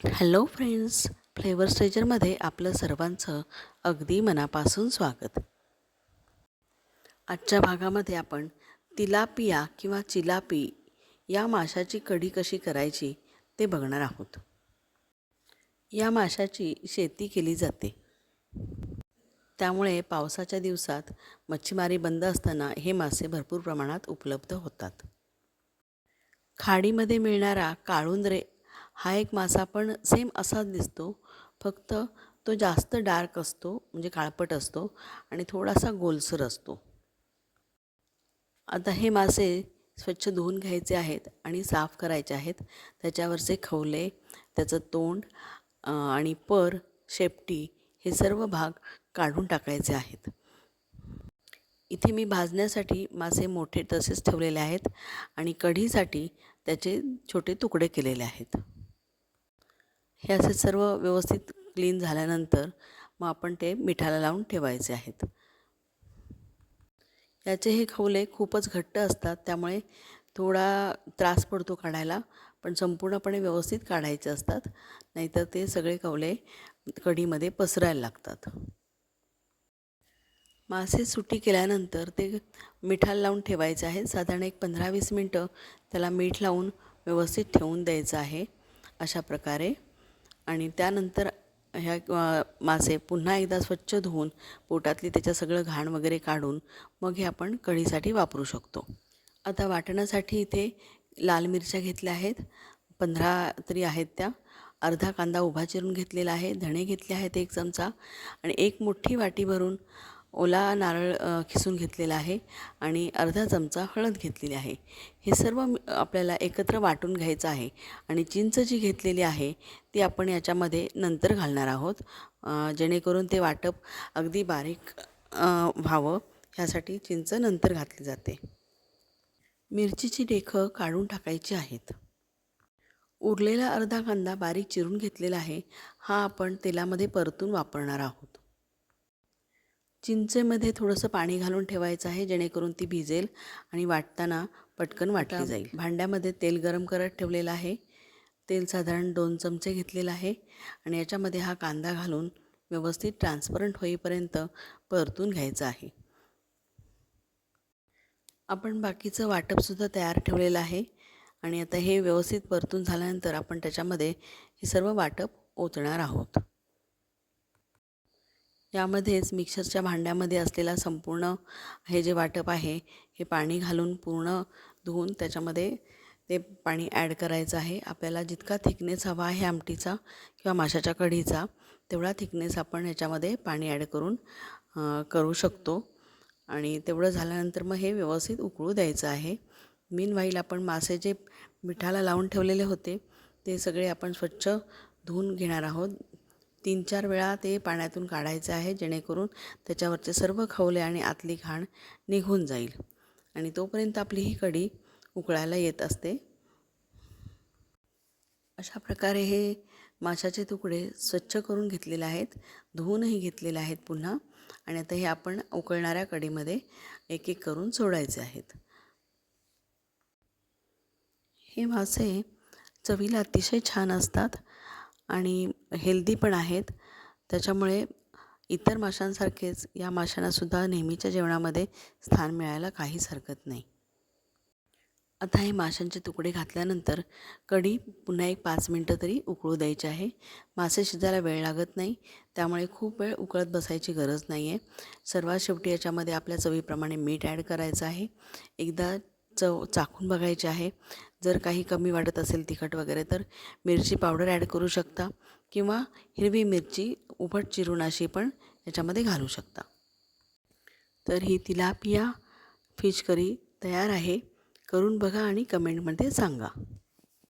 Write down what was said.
Hello friends, flavour स्टेजरमध्ये आपलं सर्वांचं अगदी मनापासून स्वागत. आजच्या भागामध्ये आपण तिलापिया किंवा चिलापी या माशाची कढी कशी करायची ते बघणार आहोत. या माशाची शेती केली जाते, त्यामुळे पावसाच्या दिवसात मच्छीमारी बंद असताना हे मासे भरपूर प्रमाणात उपलब्ध होतात. खाडीमध्ये मिळणारा काळुंद्रे हा एक मासा पण सेम असाच दिसतो, फक्त तो जास्त डार्क असतो, म्हणजे काळपट असतो आणि थोडासा गोलसर असतो. आता हे मासे स्वच्छ धुवून घ्यायचे आहेत आणि साफ करायचे आहेत. त्याच्यावरचे खवले, त्याचं तोंड आणि पर, शेपटी हे सर्व भाग काढून टाकायचे आहेत. इथे मी भाजण्यासाठी मासे मोठे तसेच ठेवलेले आहेत आणि कढीसाठी त्याचे छोटे तुकडे केलेले आहेत. हे असे सर्व व्यवस्थित क्लीन झाल्यानंतर मग आपण ते मिठाला लावून ठेवायचे आहेत. याचे हे खवले खूपच घट्ट असतात, त्यामुळे थोडा त्रास पडतो काढायला, पण संपूर्णपणे व्यवस्थित काढायचे असतात, नाहीतर ते सगळे खवले कढीमध्ये पसरायला लागतात. मासे सुटी केल्यानंतर ते मिठाला लावून ठेवायचे आहे. साधारण एक 15-20 मिनटं त्याला मीठ लावून व्यवस्थित ठेवून द्यायचं आहे अशा प्रकारे. आणि त्यानंतर मासे पुन्हा एकदा स्वच्छ धुवून पोटातली त्याचं सगळं घाण वगैरे काढून मग हे आपण कढीसाठी वापरू शकतो. आता वाटणासाठी इथे लाल मिरच्या घेतल्या आहेत, 15 तरी आहेत त्या. अर्धा कांदा उभा चिरून घेतलेला आहे, धणे घेतले आहेत 1 चमचा आणि 1 मोठी वाटी भरून ओला नारळ खिसून घेतलेला आहे आणि अर्धा चमचा हळद घेतलेली आहे. हे सर्व आपल्याला एकत्र वाटून घ्यायचं आहे आणि चिंच जी घेतलेली आहे ती आपण याच्यामध्ये नंतर घालणार आहोत, जेणेकरून ते वाटप अगदी बारीक व्हावं, ह्यासाठी चिंच नंतर घातली जाते. मिरचीची देठं काढून टाकायची आहेत. उरलेला अर्धा कांदा बारीक चिरून घेतलेला आहे, हा आपण तेलामध्ये परतून वापरणार आहोत. चिंचेमध्ये थोडंसं पाणी घालून ठेवायचं आहे, जेणेकरून ती भिजेल आणि वाटताना पटकन वाटली जाईल. भांड्यामध्ये तेल गरम करत ठेवलेलं आहे. तेल साधारण 2 चमचे घेतलेलं आहे आणि याच्यामध्ये हा कांदा घालून व्यवस्थित ट्रान्सपरंट होईपर्यंत परतून घ्यायचं आहे. आपण बाकीचं वाटपसुद्धा तयार ठेवलेलं आहे आणि आता हे व्यवस्थित परतून झाल्यानंतर आपण त्याच्यामध्ये हे सर्व वाटप ओतणार आहोत. यामध्येच मिक्सरच्या भांड्यामध्ये असलेला संपूर्ण हे जे वाटप आहे हे पाणी घालून पूर्ण धुवून त्याच्यामध्ये ते पाणी ॲड करायचं आहे. आपल्याला जितका थिकनेस हवा आहे आमटीचा किंवा माशाच्या कढीचा, तेवढा थिकनेस आपण याच्यामध्ये पाणी ॲड करून करू शकतो. आणि तेवढं झाल्यानंतर मग हे व्यवस्थित उकळू द्यायचं आहे. मीनवाईल आपण मासे जे मिठाला लावून ठेवलेले होते ते सगळे आपण स्वच्छ धुवून घेणार आहोत. 3-4 वेळा ते पाण्यातून काढायचे आहे, जेणेकरून त्याच्यावरचे सर्व खवले आणि आतली घाण निघून जाईल आणि तोपर्यंत आपली ही कढी उकळायला येत असते. अशा प्रकारे हे माशाचे तुकडे स्वच्छ करून घेतलेले आहेत, धुवूनही घेतलेले आहेत पुन्हा, आणि आता हे आपण उकळणाऱ्या कढीमध्ये एक एक करून सोडायचे आहेत. हे मासे चवीला अतिशय छान असतात आणि हेल्दी पण आहेत, त्याच्यामुळे इतर माशांसारखेच या माशांनासुद्धा नेहमीच्या जेवणामध्ये स्थान मिळायला काहीच हरकत नाही. आता हे माशांचे तुकडे घातल्यानंतर कढी पुन्हा एक 5 मिनटं तरी उकळू द्यायची आहे. मासे शिजायला वेळ लागत नाही, त्यामुळे खूप वेळ उकळत बसायची गरज नाही आहे. सर्वात शेवटी याच्यामध्ये आपल्या चवीप्रमाणे मीठ ॲड करायचं आहे. एकदा चव चाखून बघायची आहे. जर काही कमी वाटत असेल तिखट वगैरे तर मिरची पावडर ॲड करू शकता किंवा हिरवी मिरची उभट चिरून अशी पण याच्यामध्ये घालू शकता. तर ही तिलापिया फिश करी तयार आहे. करून बघा आणि कमेंटमध्ये सांगा.